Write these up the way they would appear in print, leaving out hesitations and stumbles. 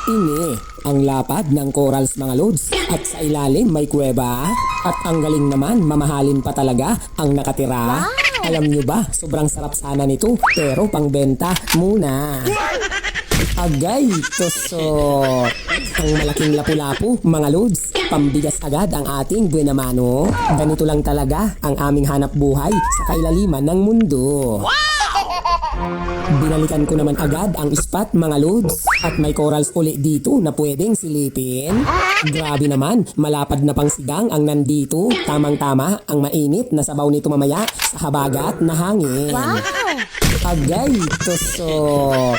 Ini ang lapad ng corals mga lods at sa ilalim may kuweba at ang galing naman mamahalin pa talaga ang nakatira. Alam nyo ba, sobrang sarap sana nito pero pangbenta muna. Agay, tusok. Ang malaking lapu-lapu mga lods, pambigas agad ang ating buenamano. Ganito lang talaga ang aming hanap buhay sa kailaliman ng mundo. Binalikan ko naman agad ang spot mga lods at may corals uli dito na pwedeng silipin. Grabe naman, malapad na pang sigang ang nandito. Tamang-tama ang mainit na sabaw nito mamaya sa habagat na hangin. Agay, tusok.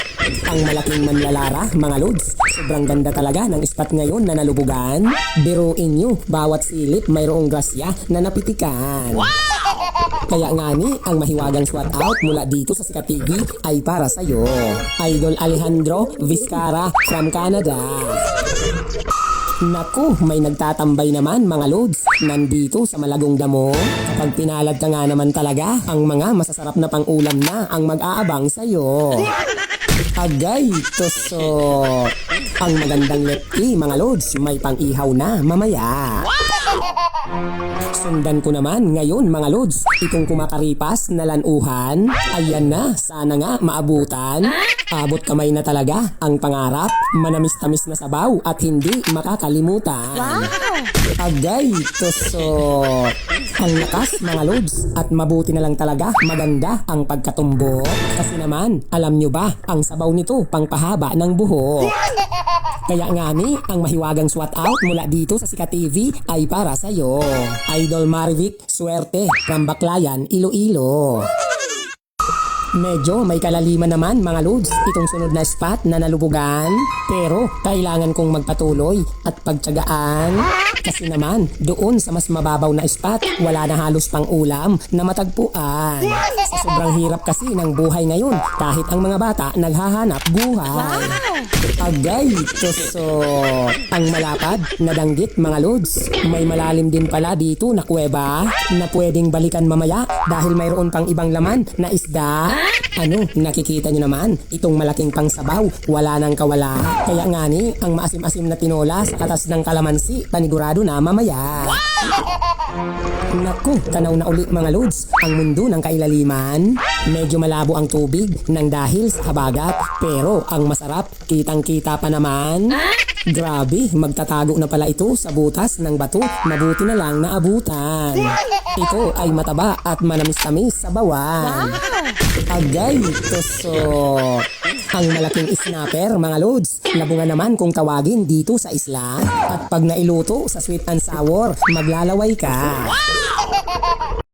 Ang malaking manlalara mga lods, sobrang ganda talaga ng spot ngayon na nalubugan. Biruin nyo, bawat silip mayroong grasya na napitikan. Kaya nga ni, ang mahiwagang shout out mula dito sa Sikat TV ay para sa'yo. Idol Alejandro Vizcara from Canada. Naku, may nagtatambay naman mga lods nandito sa Malagong Damo. Kapag pinalad ka nga naman talaga, ang mga masasarap na pang-ulam na ang mag-aabang sa'yo. Agay, tusok. Ang magandang lepti mga lods, may pang-ihaw na mamaya. Sundan ko naman ngayon mga lods, itong kumakaripas na lanuhan. Ayan na, sana nga maabutan. Abot kamay na talaga ang pangarap, manamis-tamis na sabaw at hindi makakalimutan. Agay, tusok. Ang lakas mga lods at mabuti na lang talaga maganda ang pagkatumbok. Kasi naman, alam nyo ba, ang sabaw nito pangpahaba ng buhok. Kaya nga ni, ang mahiwagang swat out mula dito sa Sikat TV ay para sa'yo. Idol Marivic Suerte from Baclayan, Iloilo. Medyo may kalaliman naman mga lods itong sunod na spot na nalubugan. Pero kailangan kong magpatuloy at pagtiyagaan. Kasi naman doon sa mas mababaw na spot wala na halos pang ulam na matagpuan. Sa sobrang hirap kasi ng buhay ngayon kahit ang mga bata naghahanap buhay. Agay, tusok. Ang malapad na danggit mga lods. May malalim din pala dito na kuweba na pwedeng balikan mamaya dahil mayroon pang ibang laman na isda. Ano, nakikita nyo naman, itong malaking pangsabaw, wala nang kawala. Kaya nga ni, ang maasim-asim na tinola sa katas ng kalamansi, panigurado na mamaya. Naku, tanaw na uli mga lods, ang mundo ng kailaliman. Medyo malabo ang tubig nang dahil sa habagat, pero ang masarap, kitang-kita pa naman. Grabe, magtatago na pala ito sa butas ng bato, mabuti na lang naabutan. Ito ay mataba at manamis-tamis sa bawan. Agay, tusok. Ang malaking snapper mga lods, labungan naman kung tawagin dito sa isla. At pag nailuto sa sweet and sour, maglalaway ka.